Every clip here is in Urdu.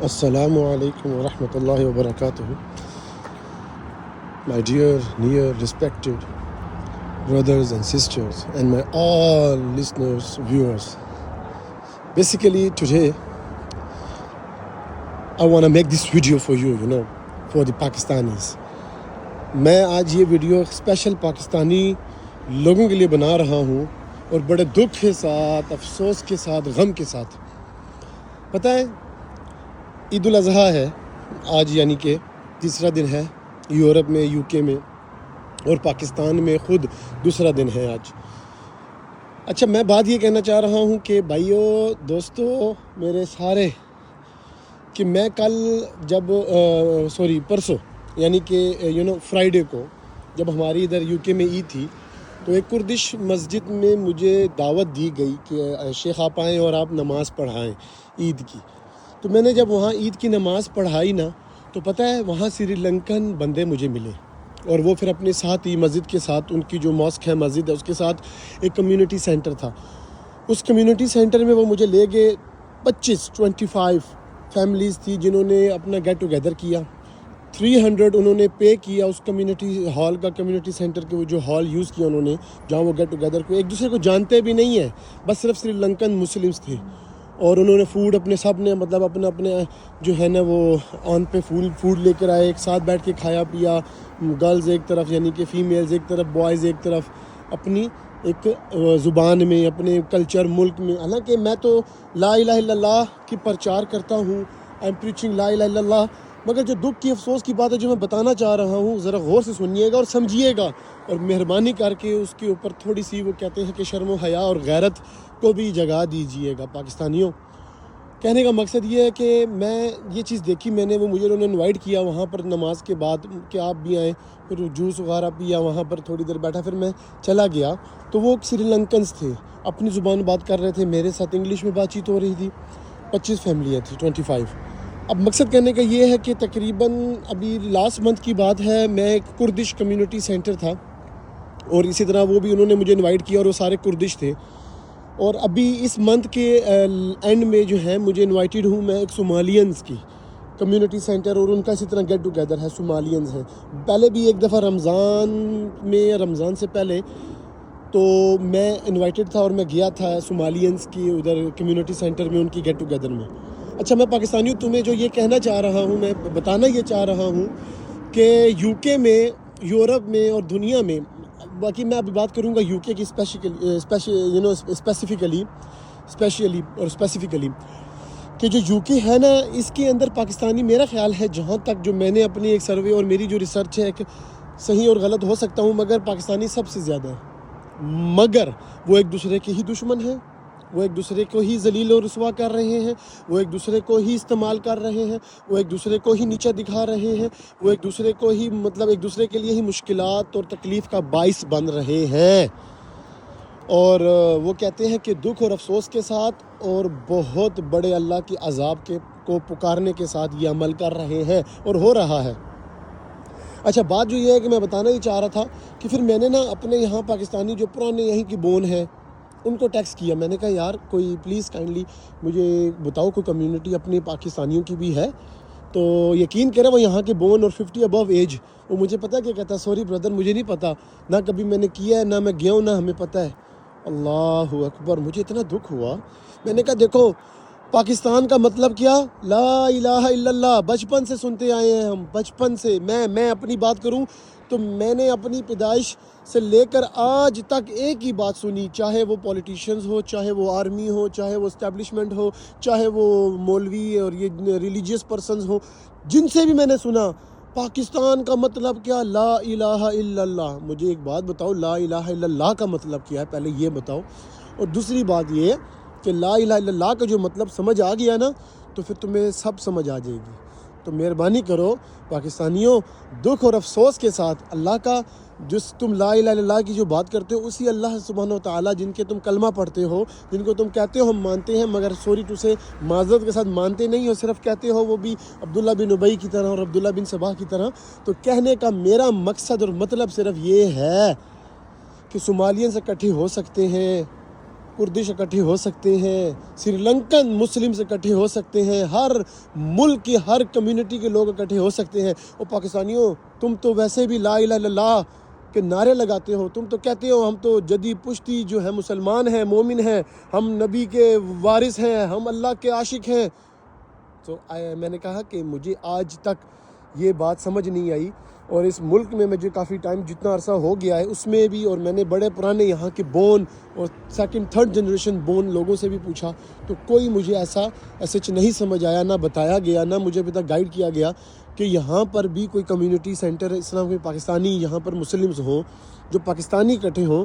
Assalamu alaikum wa rahmatullahi wa barakatuh. My dear, near, respected brothers and sisters, and my all listeners, viewers. Basically, today, I want to make this video for you, for the Pakistanis. میں آج یہ ویڈیو اسپیشل پاکستانی لوگوں کے لیے بنا رہا ہوں اور بڑے دکھ کے ساتھ، افسوس کے ساتھ، غم کے ساتھ. پتہ ہے عید الاضحیٰ ہے آج، یعنی کہ تیسرا دن ہے یورپ میں، یو کے میں، اور پاکستان میں خود دوسرا دن ہے آج. اچھا، میں بات یہ کہنا چاہ رہا ہوں کہ بھائیو، دوستو میرے سارے، کہ میں کل جب پرسوں یعنی کہ فرائیڈے کو جب ہماری ادھر یو کے میں عید تھی، تو ایک کردش مسجد میں مجھے دعوت دی گئی کہ شیخ آپ آئیں اور آپ نماز پڑھائیں عید کی. تو میں نے جب وہاں عید کی نماز پڑھائی نا، تو پتہ ہے وہاں سری لنکن بندے مجھے ملے، اور وہ پھر اپنے ساتھ ہی مسجد کے ساتھ، ان کی جو ماسک ہے مسجد ہے اس کے ساتھ ایک کمیونٹی سینٹر تھا. اس کمیونٹی سینٹر میں وہ مجھے لے گئے. 25 فیملیز تھی جنہوں نے اپنا گیٹ ٹوگیدر کیا. 300 انہوں نے پے کیا اس کمیونٹی ہال کا، کمیونٹی سینٹر کے وہ جو ہال یوز کیا انہوں نے، جہاں وہ گیٹ ٹوگیدر کو ایک دوسرے کو جانتے بھی نہیں ہیں، بس صرف سری لنکن مسلمس تھے. اور انہوں نے فوڈ اپنے سب نے مطلب اپنے جو ہے نا وہ آن پہ فوڈ لے کر آئے، ایک ساتھ بیٹھ کے کھایا پیا. گرلز ایک طرف، یعنی کہ فیمیلز ایک طرف، بوائز ایک طرف، اپنی ایک زبان میں، اپنے کلچر ملک میں. حالانکہ میں تو لا الہ الا اللہ کی پرچار کرتا ہوں، آئی ایم پریچنگ لا الہ الا اللہ، مگر جو دکھ کی، افسوس کی بات ہے جو میں بتانا چاہ رہا ہوں، ذرا غور سے سنیے گا اور سمجھیے گا، اور مہربانی کر کے اس کے اوپر تھوڑی سی وہ کہتے ہیں کہ شرم و حیا اور غیرت کو بھی جگہ دیجیے گا پاکستانیوں. کہنے کا مقصد یہ ہے کہ میں یہ چیز دیکھی، میں نے وہ مجھے انہوں نے انوائٹ کیا وہاں پر نماز کے بعد کہ آپ بھی آئیں، پھر جوس وغیرہ پیا وہاں پر، تھوڑی دیر بیٹھا، پھر میں چلا گیا. تو وہ سری لنکنس تھے، اپنی زبان بات کر رہے تھے، میرے ساتھ انگلش میں بات چیت ہو رہی تھی. 25 فیملیاں تھیں، 25. اب مقصد کہنے کا یہ ہے کہ تقریباً ابھی لاسٹ منتھ کی بات ہے، میں ایک کردش کمیونٹی سینٹر تھا، اور اسی طرح وہ بھی انہوں نے مجھے انوائٹ کیا، اور وہ سارے کردش تھے. اور ابھی اس منتھ کے اینڈ میں جو ہے مجھے انوائٹیڈ ہوں میں ایک صومالینز کی کمیونٹی سینٹر، اور ان کا اسی طرح گیٹ ٹوگیدر ہے، صومالینز ہیں. پہلے بھی ایک دفعہ رمضان سے پہلے تو میں انوائٹیڈ تھا، اور میں گیا تھا صومالینز کی ادھر کمیونٹی سینٹر میں، ان کی گیٹ ٹوگیدر میں. اچھا، میں پاکستانیوں تمہیں جو یہ کہنا چاہ رہا ہوں، میں بتانا یہ چاہ رہا ہوں کہ یو کے میں، یورپ میں اور دنیا میں، باقی میں ابھی بات کروں گا یو کے کی اسپیسیفکلی، کہ جو یو کے ہے نا، اس کے اندر پاکستانی، میرا خیال ہے جہاں تک جو میں نے اپنی ایک سروے اور میری جو ریسرچ ہے، کہ صحیح اور غلط ہو سکتا ہوں، مگر پاکستانی سب سے زیادہ ہے. مگر وہ ایک دوسرے کے ہی دشمن ہیں، وہ ایک دوسرے کو ہی ذلیل و رسوا کر رہے ہیں، وہ ایک دوسرے کو ہی استعمال کر رہے ہیں، وہ ایک دوسرے کو ہی نیچا دکھا رہے ہیں، وہ ایک دوسرے کو ہی ایک دوسرے کے لیے ہی مشکلات اور تکلیف کا باعث بن رہے ہیں. اور وہ کہتے ہیں کہ دکھ اور افسوس کے ساتھ اور بہت بڑے اللہ کے عذاب کو پکارنے کے ساتھ یہ عمل کر رہے ہیں، اور ہو رہا ہے. اچھا، بات جو یہ ہے کہ میں بتانا ہی چاہ رہا تھا کہ پھر میں نے نا اپنے یہاں پاکستانی جو پرانے یہیں کی بون ہے ان کو ٹیکسٹ کیا. میں نے کہا یار کوئی پلیز کائنڈلی مجھے بتاؤ، کوئی کمیونٹی اپنے پاکستانیوں کی بھی ہے. تو یقین کریں وہ یہاں کے بون اور 50 ابو ایج، وہ مجھے پتہ کیا کہتا ہے، سوری بردر مجھے نہیں پتہ، نہ کبھی میں نے کیا ہے، نہ میں گیا ہوں، نہ ہمیں پتہ ہے. اللہ اکبر، مجھے اتنا دکھ ہوا. میں نے کہا دیکھو پاکستان کا مطلب کیا، لا الہ الا اللہ، بچپن سے سنتے آئے ہیں ہم، بچپن سے. میں اپنی بات کروں تو میں نے اپنی پیدائش سے لے کر آج تک ایک ہی بات سنی، چاہے وہ پولیٹیشنز ہو، چاہے وہ آرمی ہو، چاہے وہ اسٹیبلشمنٹ ہو، چاہے وہ مولوی اور یہ ریلیجیس پرسنز ہوں، جن سے بھی میں نے سنا، پاکستان کا مطلب کیا، لا الہ الا اللہ. مجھے ایک بات بتاؤ، لا الہ الا اللہ کا مطلب کیا ہے، پہلے یہ بتاؤ. اور دوسری بات یہ ہے کہ لا الہ الا اللہ کا جو مطلب سمجھ آ گیا نا، تو پھر تمہیں سب سمجھ آ جائے گی. تو مہربانی کرو پاکستانیوں، دکھ اور افسوس کے ساتھ اللہ کا، جس تم لا الہ الا اللہ کی جو بات کرتے ہو، اسی اللہ سبحانہ و تعالیٰ جن کے تم کلمہ پڑھتے ہو، جن کو تم کہتے ہو ہم مانتے ہیں، مگر سوری ٹو سے معذرت کے ساتھ مانتے نہیں ہو، صرف کہتے ہو وہ بھی عبداللہ بن ابی کی طرح اور عبداللہ بن سبا کی طرح. تو کہنے کا میرا مقصد اور مطلب صرف یہ ہے کہ صومالین سے اکٹھے ہو سکتے ہیں، کردش اکٹھے ہو سکتے ہیں, سری لنکن مسلم اکٹھے ہو سکتے ہیں, ہر ملک کی ہر کمیونٹی کے لوگ اکٹھے ہو سکتے ہیں. اور پاکستانیوں, تم تو ویسے بھی لا الہ الا اللہ کے نعرے لگاتے ہو, تم تو کہتے ہو ہم تو جدی پشتی جو ہے مسلمان ہیں, مومن ہیں, ہم نبی کے وارث ہیں, ہم اللہ کے عاشق ہیں. تو میں نے کہا کہ مجھے آج تک یہ بات سمجھ نہیں آئی, اور اس ملک میں مجھے کافی ٹائم جتنا عرصہ ہو گیا ہے اس میں بھی, اور میں نے بڑے پرانے یہاں کے بون اور سیکنڈ تھرڈ جنریشن بون لوگوں سے بھی پوچھا, تو کوئی مجھے ایسا نہیں سمجھ آیا, نہ بتایا گیا, نہ مجھے ابھی تک گائیڈ کیا گیا کہ یہاں پر بھی کوئی کمیونٹی سینٹر اسلام کے پاکستانی یہاں پر مسلمز ہوں, جو پاکستانی اکٹھے ہوں.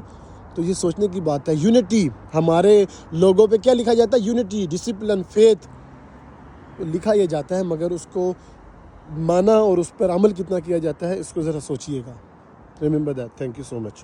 تو یہ سوچنے کی بات ہے. یونٹی, ہمارے لوگوں پہ کیا لکھا جاتا ہے؟ یونٹی, ڈسپلن, فیتھ لکھا یہ جاتا ہے, مگر اس کو مانا اور اس پر عمل کتنا کیا جاتا ہے اس کو ذرا سوچئے گا. Remember that. Thank you so much.